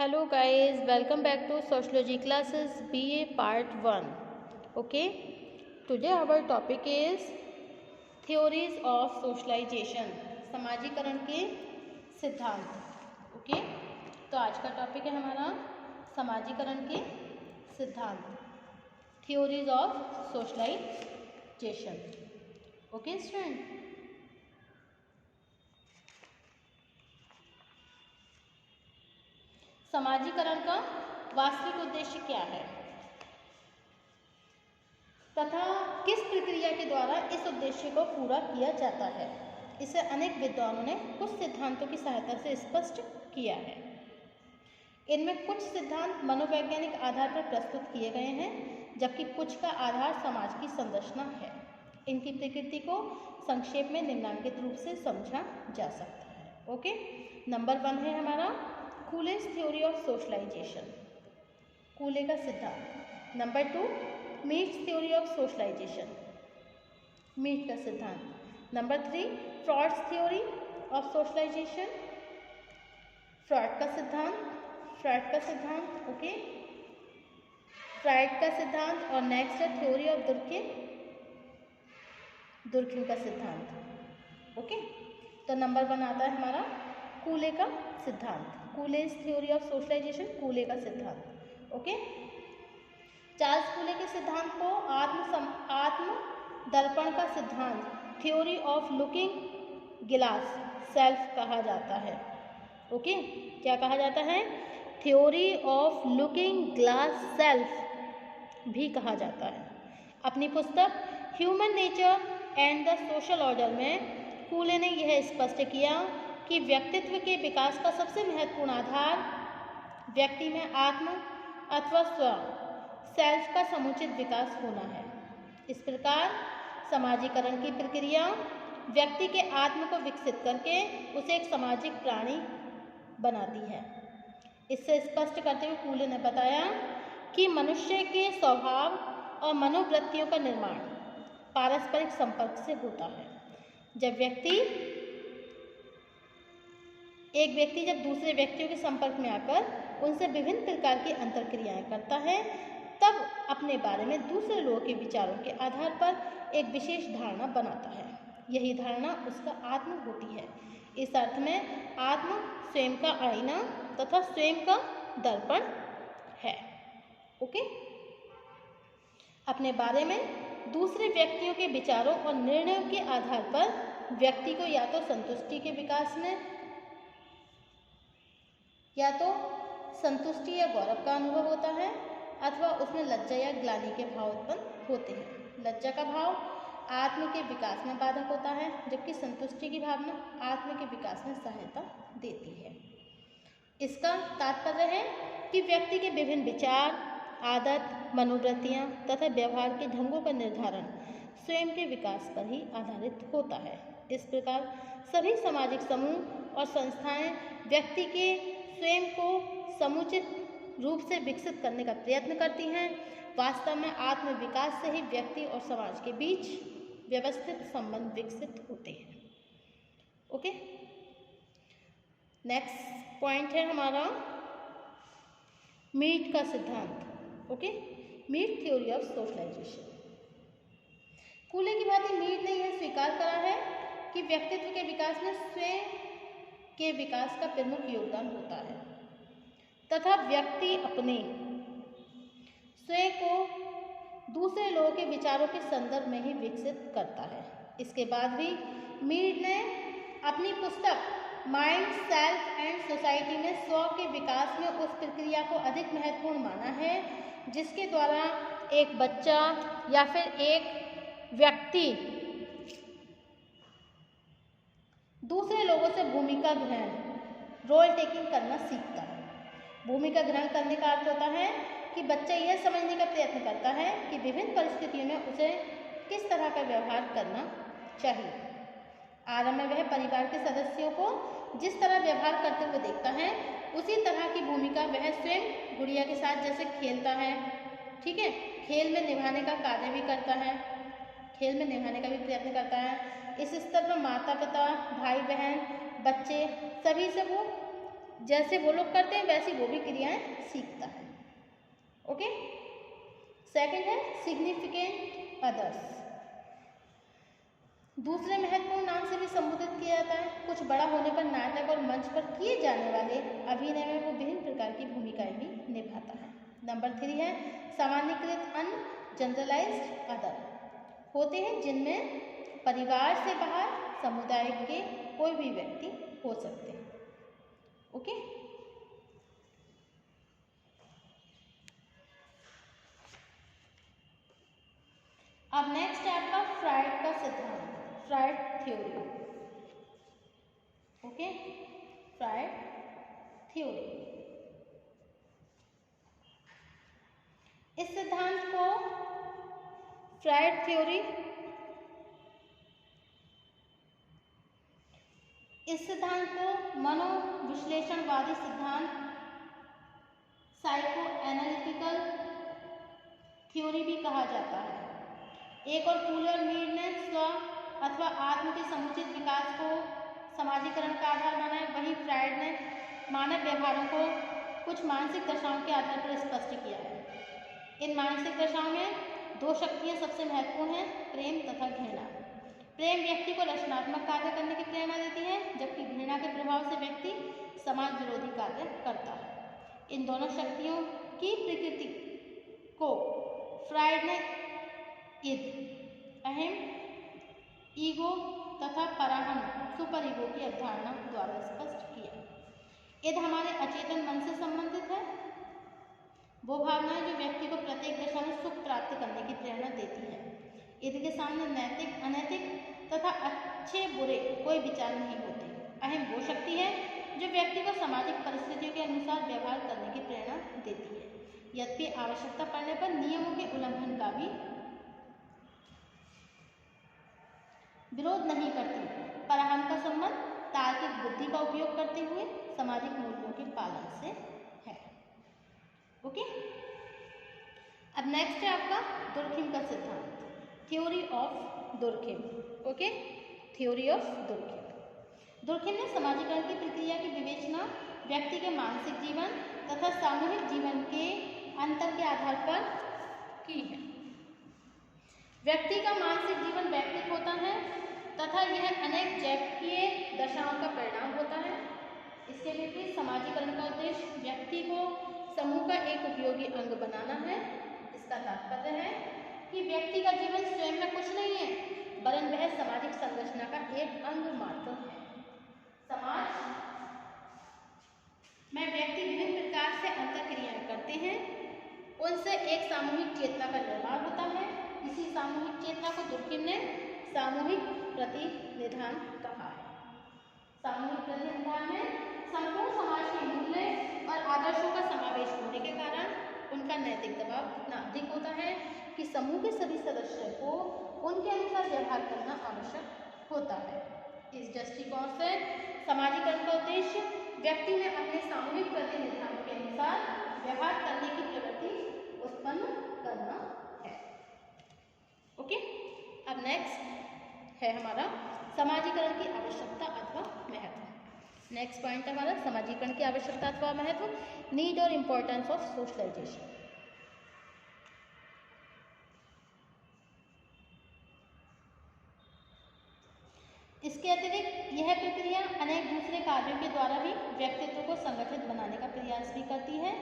Hello guys, welcome back to Sociology classes BA part 1. Okay, today our topic is theories of socialization, समाजीकरण के सिद्धांत. Okay, तो आज का टॉपिक है हमारा समाजीकरण के सिद्धांत, theories of socialization. Okay student. समाजीकरण का वास्तविक उद्देश्य क्या है तथा किस प्रक्रिया के द्वारा इस उद्देश्य को पूरा किया जाता है, इसे अनेक विद्वानों ने कुछ सिद्धांतों की सहायता से स्पष्ट किया है. इनमें कुछ सिद्धांत मनोवैज्ञानिक आधार पर प्रस्तुत किए गए हैं, जबकि कुछ का आधार समाज की संरचना है. इनकी प्रकृति को संक्षेप में निम्नलिखित रूप से समझा जा सकता है. ओके, नंबर 1 है हमारा Cooley's theory of socialisation, Cooley का सिद्धांत. Number 2 Mead's theory of socialisation, Mead का सिद्धांत. Number 3 Freud's theory of socialisation, Freud का सिद्धांत, फ्रॉड का सिद्धांत. ओके, फ्राइड का सिद्धांत. और नेक्स्ट है थ्योरी ऑफ दुर्किन, दुर्किन का सिद्धांत. ओके, तो नंबर 1 आता है हमारा कूले का सिद्धांत, कूलेस थ्योरी ऑफ सोशलाइजेशन, कूले का सिद्धांत. ओके, चार्ल्स कूले के सिद्धांत को आत्म दर्पण का सिद्धांत, थ्योरी ऑफ लुकिंग गिलास सेल्फ कहा जाता है. ओके, क्या कहा जाता है? Theory of looking glass self भी कहा जाता है. अपनी पुस्तक human nature and the social order में कूले ने यह स्पष्ट किया कि व्यक्तित्व के विकास का सबसे महत्वपूर्ण आधार व्यक्ति में आत्म अथवा स्व सेल्फ का समुचित विकास होना है. इस प्रकार समाजीकरण की प्रक्रिया व्यक्ति के आत्म को विकसित करके उसे एक सामाजिक प्राणी बनाती है. इससे स्पष्ट करते हुए कूले ने बताया कि मनुष्य के स्वभाव और मनोवृत्तियों का निर्माण पारस्परिक संपर्क से होता है. एक व्यक्ति जब दूसरे व्यक्तियों के संपर्क में आकर उनसे विभिन्न प्रकार की अंतर्क्रियाएं करता है, तब अपने बारे में दूसरे लोगों के विचारों के आधार पर एक विशेष धारणा बनाता है. यही धारणा उसका आत्म होती है. इस अर्थ में आत्म स्वयं का आईना तथा स्वयं का दर्पण है. ओके, अपने बारे में दूसरे व्यक्तियों के विचारों और निर्णयों के आधार पर व्यक्ति को या तो संतुष्टि या गौरव का अनुभव होता है, अथवा उसमें लज्जा या ग्लानि के भाव उत्पन्न होते हैं. लज्जा का भाव आत्म के विकास में बाधक होता है, जबकि संतुष्टि की भावना आत्म के विकास में सहायता देती है. इसका तात्पर्य है कि व्यक्ति के विभिन्न विचार, आदत, मनोवृत्तियाँ तथा व्यवहार के ढंगों का निर्धारण स्वयं के विकास पर ही आधारित होता है. इस प्रकार सभी सामाजिक समूह और संस्थाएं व्यक्ति के स्वयं को समुचित रूप से विकसित करने का प्रयत्न करती हैं. वास्तव में आत्म विकास से ही व्यक्ति और समाज के बीच व्यवस्थित संबंध विकसित होते हैं. ओके, नेक्स्ट पॉइंट है हमारा मीट का सिद्धांत. Okay, Mead theory of socialisation. Cooley की भांति मीट ने यह स्वीकार करा है कि व्यक्तित्व के विकास में स्वयं के विकास का प्रमुख योगदान होता है तथा व्यक्ति अपने स्वयं को दूसरे लोगों के विचारों के संदर्भ में ही विकसित करता है. इसके बाद भी मीट ने अपनी पुस्तक माइंड, सेल्फ एंड सोसाइटी में स्व के विकास में उस प्रक्रिया को अधिक महत्वपूर्ण माना है जिसके द्वारा एक बच्चा या फिर एक व्यक्ति दूसरे लोगों से भूमिका ग्रहण, रोल टेकिंग करना सीखता है. भूमिका ग्रहण करने का अर्थ होता है कि बच्चा यह समझने का प्रयत्न करता है कि विभिन्न परिस्थितियों में उसे किस तरह का व्यवहार करना चाहिए. आरंभ में वह परिवार के सदस्यों को जिस तरह व्यवहार करते हुए देखता है, उसी तरह की भूमिका वह स्वयं गुड़िया के साथ जैसे खेलता है, ठीक है, खेल में निभाने का कार्य भी करता है, खेल में निभाने का भी प्रयत्न करता है. इस स्तर पर माता पिता, भाई बहन, बच्चे सभी से वो जैसे वो लोग करते हैं वैसी वो भी क्रियाएं सीखता है। ओके। सेकंड है सिग्निफिकेंट अदर्स। दूसरे महत्वपूर्ण नाम से भी संबोधित किया जाता है। कुछ बड़ा होने पर नाटक और मंच पर किए जाने वाले अभिनय में वो विभिन्न प्रकार की भूमिकाएं भी निभाता है। नंबर 3 है सामान्यीकृत अन्य, जनरलाइज्ड अदर। होते हैं जिनमें परिवार से बाहर समुदाय के कोई भी व्यक्ति हो सकते हैं। ओके। अब नेक्स्ट है आपका फ्राइड का सिद्धांत, fried theory. Okay, fried theory. इस सिद्धांत को फ्राइड थ्योरी, इस सिद्धांत को मनोविश्लेषणवादी सिद्धांत, साइको एनालिटिकल थ्योरी भी कहा जाता है। एक और कूले और मीड ने स्व अथवा आत्म के समुचित विकास को समाजीकरण का आधार माना है, वहीं फ्राइड ने मानव व्यवहारों को कुछ मानसिक दशाओं के आधार पर स्पष्ट किया है। इन मानसिक दशाओं में दो शक्तियां सबसे महत्वपूर्ण हैं, प्रेम तथा घृणा। प्रेम व्यक्ति को रचनात्मक कार्य करने की प्रेरणा देती है, जबकि घृणा के प्रभाव से व्यक्ति समाज विरोधी कार्य करता है। इन दोनों शक्तियों की प्रकृति को फ्राइड ने इद, अहम, ईगो तथा पराहम, सुपर ईगो की अवधारणा द्वारा स्पष्ट किया। इद हमारे अचेतन मन से संबंधित है, वो भावनाएं जो व्यक्ति को प्रत्येक दशा में सुख प्राप्त करने की प्रेरणा देती है। इद के सामने नैतिक, अनैतिक तथा अच्छे बुरे कोई विचार नहीं होते। अहम वो शक्ति है जो व्यक्ति को सामाजिक परिस्थितियों के अनुसार व्यवहार करने की प्रेरणा देती है, यद्यपि आवश्यकता पड़ने पर नियमों के उल्लंघन का भी विरोध नहीं करती। पराहम का संबंध तार्किक बुद्धि का उपयोग करते हुए सामाजिक मूल्यों के पालन से है। ओके। अब नेक्स्ट है आपका दुर्खिम का सिद्धांत, theory of Durkheim. Okay, theory of Durkheim. Durkheim ने समाजीकरण की प्रक्रिया की विवेचना व्यक्ति के मानसिक जीवन तथा सामूहिक जीवन के अंतर के आधार पर की है। व्यक्ति का मानसिक जीवन वैयक्तिक होता है तथा यह अनेक जैविकीय दशाओं का परिणाम होता है। इसके विपरीत समाजीकरण का उद्देश्य व्यक्ति को समूह का एक उपयोगी अंग बनाना है। इसका तात्पर्य है कि व्यक्ति का जीवन स्वयं में कुछ नहीं है, वरन वह सामाजिक संरचना का एक अंग मात्र है। समाज में व्यक्ति विभिन्न प्रकार से अंतःक्रियाएं करते हैं, उनसे एक सामूहिक चेतना का निर्माण होता है। इसी सामूहिक चेतना को दुर्खिम ने सामूहिक प्रतिनिधान कहा है। सामूहिक प्रतिनिधान में संपूर्ण समाज के मूल्य और आदर्शों का समावेश होने के कारण उनका नैतिक दबाव इतना अधिक होता है कि समूह के सभी सदस्यों को उनके अनुसार व्यवहार करना आवश्यक होता है। इस दृष्टिकोण से समाजीकरण का उद्देश्य व्यक्ति में अपने सामूहिक प्रतिनिधानों के अनुसार व्यवहार करने की प्रवृत्ति उत्पन्न करना है। ओके। अब नेक्स्ट है हमारा समाजीकरण की आवश्यकता अथवा महत्व। नेक्स्ट पॉइंट है हमारा समाजीकरण की आवश्यकता अथवा महत्व, नीड और इम्पोर्टेंस ऑफ सोशलाइजेशन। इसके अतिरिक्त यह प्रक्रिया अनेक दूसरे कार्यों के द्वारा भी व्यक्तित्व को संगठित बनाने का प्रयास भी करती है।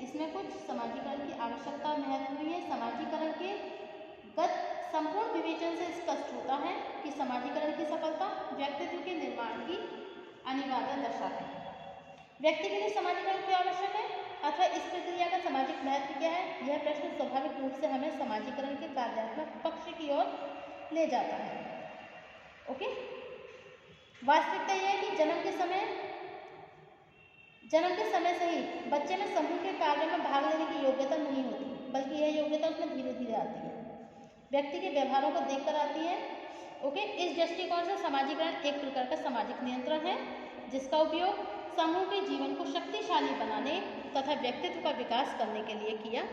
इसमें कुछ समाजीकरण की आवश्यकता और महत्व भी है। समाजीकरण के गत संपूर्ण विवेचन से स्पष्ट होता है कि समाजीकरण की सफलता व्यक्तित्व के निर्माण की अनिवार्य दशा है। व्यक्ति के लिए समाजीकरण क्यों आवश्यक है अथवा इस प्रक्रिया का सामाजिक महत्व क्या है, यह प्रश्न स्वाभाविक रूप से हमें समाजीकरण के कार्यात्मक पक्ष की ओर ले जाता है। ओके। वास्तविकता यह है कि जन्म के समय से ही बच्चे में समूह के कार्य में भाग लेने की योग्यता नहीं होती, बल्कि यह योग्यता उसमें धीरे धीरे आती है, व्यक्ति के व्यवहारों को देखकर आती है। ओके। इस दृष्टिकोण से समाजीकरण एक प्रकार का सामाजिक नियंत्रण है, जिसका उपयोग समूह के जीवन को शक्तिशाली बनाने तथा व्यक्तित्व का विकास करने के लिए किया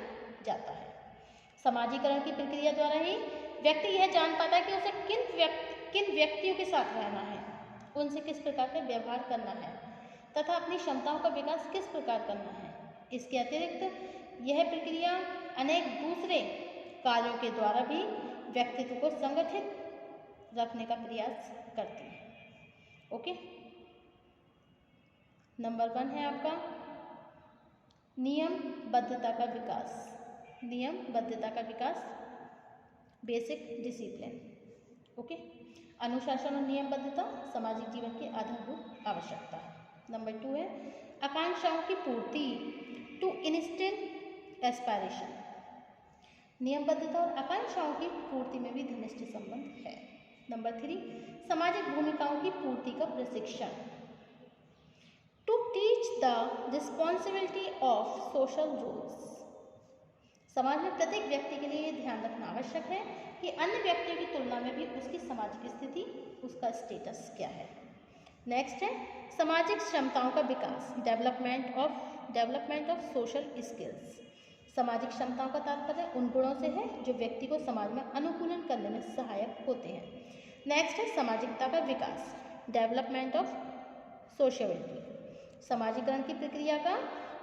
जाता है। समाजीकरण की प्रक्रिया द्वारा ही व्यक्ति यह जान पाता है कि उसे किन व्यक्तियों के साथ रहना है, उनसे किस प्रकार का व्यवहार करना है तथा अपनी क्षमताओं का विकास किस प्रकार करना है। इसके अतिरिक्त यह प्रक्रिया अनेक दूसरे कार्यों के द्वारा भी व्यक्तित्व को संगठित रखने का प्रयास करती है। ओके, नंबर 1 है आपका नियमबद्धता का विकास। नियमबद्धता का विकास, बेसिक डिसिप्लिन। ओके, अनुशासन और नियमबद्धता सामाजिक जीवन की आधारभूत आवश्यकता है। नंबर 2 है आकांक्षाओं की पूर्ति, टू इंस्टिल एस्पायरेशन। नियमबद्धता और आकांक्षाओं की पूर्ति में भी घनिष्ठ संबंध है। नंबर 3 सामाजिक भूमिकाओं की पूर्ति का प्रशिक्षण, to teach the responsibility of social roles. समाज में प्रत्येक व्यक्ति के लिए ये ध्यान रखना आवश्यक है कि अन्य व्यक्तियों की तुलना में भी उसकी सामाजिक स्थिति, उसका स्टेटस क्या है। नेक्स्ट है सामाजिक क्षमताओं का विकास, डेवलपमेंट ऑफ सोशल स्किल्स। सामाजिक क्षमताओं का तात्पर्य उन गुणों से है जो व्यक्ति को समाज में अनुकूलन करने में सहायक होते हैं। नेक्स्ट है सामाजिकता का विकास, डेवलपमेंट ऑफ सोशलिटी। समाजीकरण की प्रक्रिया का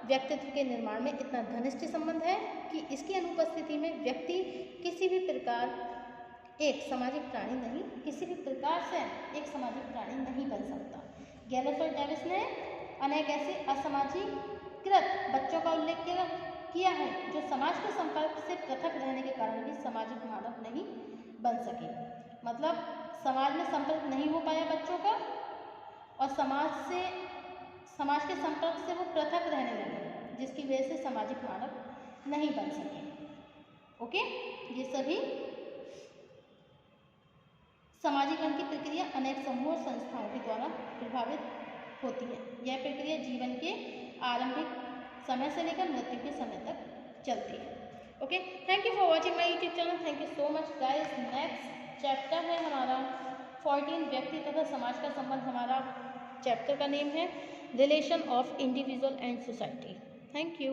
व्यक्तित्व के निर्माण में इतना घनिष्ठ संबंध है कि इसकी अनुपस्थिति में व्यक्ति किसी भी प्रकार से एक सामाजिक प्राणी नहीं बन सकता। गैलस और डेविस ने अनेक ऐसे असामाजिकृत बच्चों का उल्लेख किया है जो समाज के संपर्क से पृथक रहने के कारण भी सामाजिक मानव नहीं बन सके। मतलब समाज में संपर्क नहीं हो पाया बच्चों का और समाज के संपर्क से वो पृथक रहने लगे, जिसकी वजह से सामाजिक मानव नहीं बन सके। ओके, ये सभी समाजीकरण की प्रक्रिया अनेक समूह और संस्थाओं के द्वारा प्रभावित होती है। यह प्रक्रिया जीवन के आरंभिक समय से लेकर मृत्यु के समय तक चलती है। Okay, thank you for watching my YouTube channel. Thank you so much guys. Next chapter है हमारा 14 व्यक्ति तथा समाज का संबंध। हमारा चैप्टर का नेम है relation of individual and society. Thank you.